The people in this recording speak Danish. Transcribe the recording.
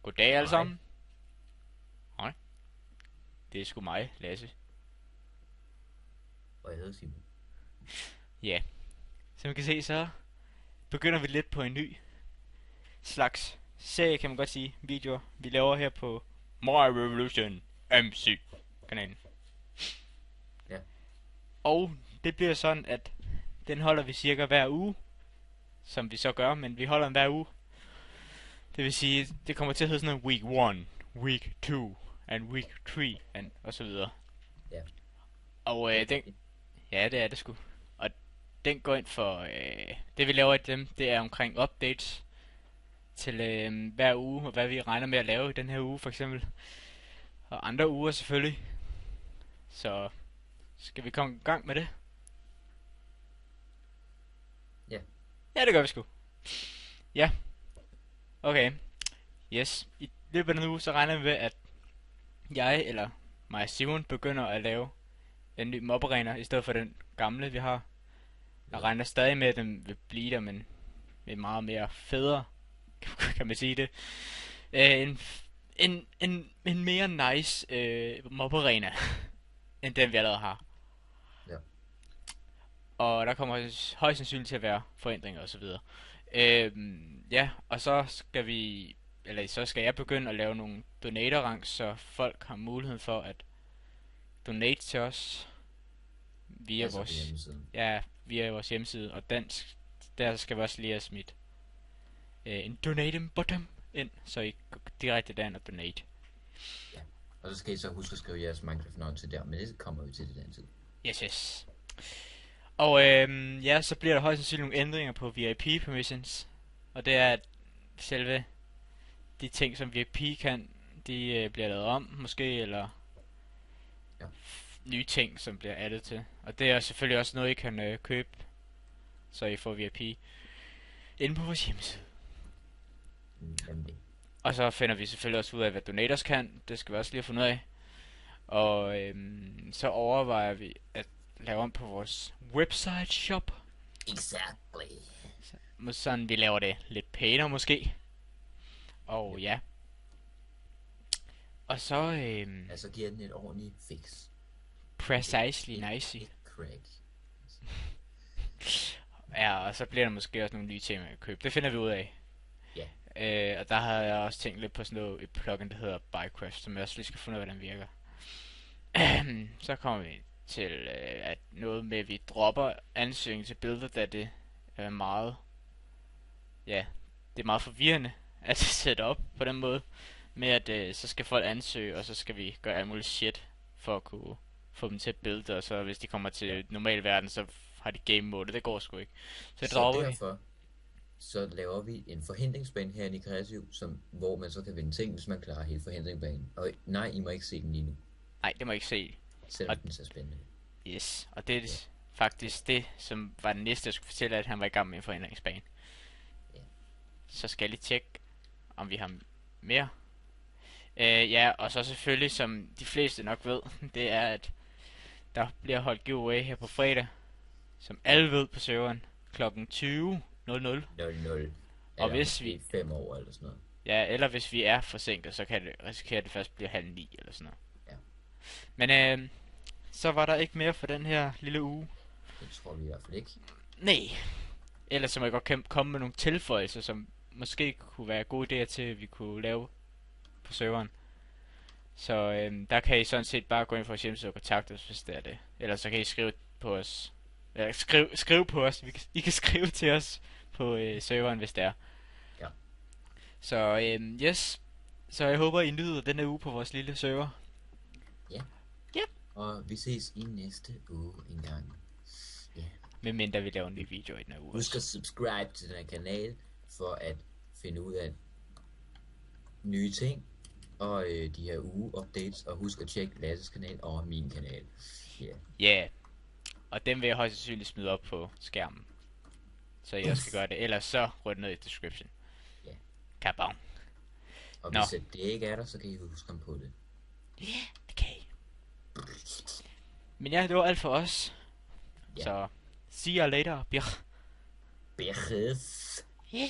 Goddag alle Hej. sammen. Hej, det er sgu mig, Lasse. Og jeg hedder Simon. Ja, som I kan se, så begynder vi lidt på en ny slags serie, kan man godt sige, videoer, vi laver her på My Revolution MC-kanalen. Ja. Og det bliver sådan, at den holder vi cirka hver uge, som vi så gør, men vi holder den hver uge. Det vil sige, det kommer til at hedde sådan noget week 1, week 2, and week 3, og så videre. Ja. Og ja, det er det sgu. Og den går ind for, det vi laver i dem, det er omkring updates til hver uge, og hvad vi regner med at lave i den her uge, for eksempel. Og andre uger selvfølgelig. Så skal vi komme i gang med det? Ja. Ja, det gør vi sgu. Ja, okay. Yes. I løbet af den uge, så regner vi med, at jeg, eller mig og Simon, begynder at lave en ny mob-arena, i stedet for den gamle, vi har. Jeg regner stadig med, at den vil blive der, men med meget mere federe, kan man sige det. En mere nice mob-arena, end den vi allerede har. Ja. Og der kommer højst sandsynligt til at være forændringer osv. Ja, og så skal vi, eller så skal jeg begynde at lave nogle donator-ranks, så folk har muligheden for at donate til os via Altså på vores, hjemmesiden. ja, via vores hjemmeside, og der skal vi også lige have smidt en donate button ind, så I går direkte derind og donate. Og så skal I så huske at skrive jeres Minecraft-navn til der, men det kommer vi til det den tid. Yes. Og ja, så bliver der højst sandsynligt nogle ændringer på VIP permissions, og det er, at selve de ting, som VIP kan, de bliver lavet om, måske, eller Ja. nye ting, som bliver addet til. Og det er selvfølgelig også noget, I kan købe, så I får VIP inde på vores hjemmeside. Nemlig. Og så finder vi selvfølgelig også ud af, hvad donators kan. Det skal vi også lige have fundet ud af. Og så overvejer vi at lave om på vores website shop. Exactly. Sådan vi laver det lidt pænere måske. Og ja. Og så Altså giver den et ordentligt fix. precisely nice. Et crack. Ja, og så bliver der måske også nogle nye ting, man kan købe. Det finder vi ud af. Ja. Og der har jeg også tænkt lidt på sådan noget, et plugin, der hedder Bycraft, som jeg også lige skal finde ud af, hvordan virker. Så kommer vi til at noget med, at vi dropper ansøgning til billeder, da det er meget, ja, det er meget forvirrende at sætte op på den måde, med at så skal folk ansøge, og så skal vi gøre alt muligt shit for at kunne få dem til at bilde, og så hvis de kommer til normal verden, så har de game mode, det går sgu ikke. Så det Så dropper vi. derfor så laver vi en forhindringsbane herinde i Kreativ, hvor man så kan vinde ting, hvis man klarer hele forhindringsbanen. Og nej, I må ikke se den lige nu, Nej, det må jeg ikke se. selvom Og- den ser spændende ud. Yes, og det er faktisk det, som var den næste, jeg skulle fortælle, at han var i gang med en forhindringsbane. Ja. Så skal jeg lige tjekke, om vi har mere. Ja, og så selvfølgelig, som de fleste nok ved, det er, at der bliver holdt giveaway her på fredag, som alle ved på serveren, klokken 20.00. 0-0. Og hvis vi- 5 år eller sådan noget. Ja, eller hvis vi er forsinket, så kan det risikere, at det først bliver 8:30 eller sådan noget. Ja. Men så var der ikke mere for den her lille uge. Det tror vi i hvert fald ikke. Nej. Ellers så må jeg godt komme med nogle tilføjelser, som måske kunne være gode idéer til, at vi kunne lave på serveren. Så der kan I sådan set bare gå ind på vores hjemmeside og kontakte os, hvis det er det. Ellers så kan I skrive på os. Eller skriv på os. I kan skrive til os på serveren, hvis det er. Ja. Så yes. Så jeg håber, I nyder denne uge på vores lille server. Og vi ses i næste uge en gang. Medmindre vi laver en ny video i den her uge. Husk at subscribe til den her kanal, for at finde ud af nye ting, og de her uge-updates, og husk at tjekke Lasses kanal og min kanal. Yeah. Ja. Og den vil jeg højst sandsynligt smide op på skærmen. Så I også skal gøre det. Ellers så rød ned i description. Ja. Kabang. Og Nå. hvis at det ikke er der, så kan I huske ham på det. Okay. Men ja, det var alt for os. Ja. Så see you later, Birk. Beres. Yeah.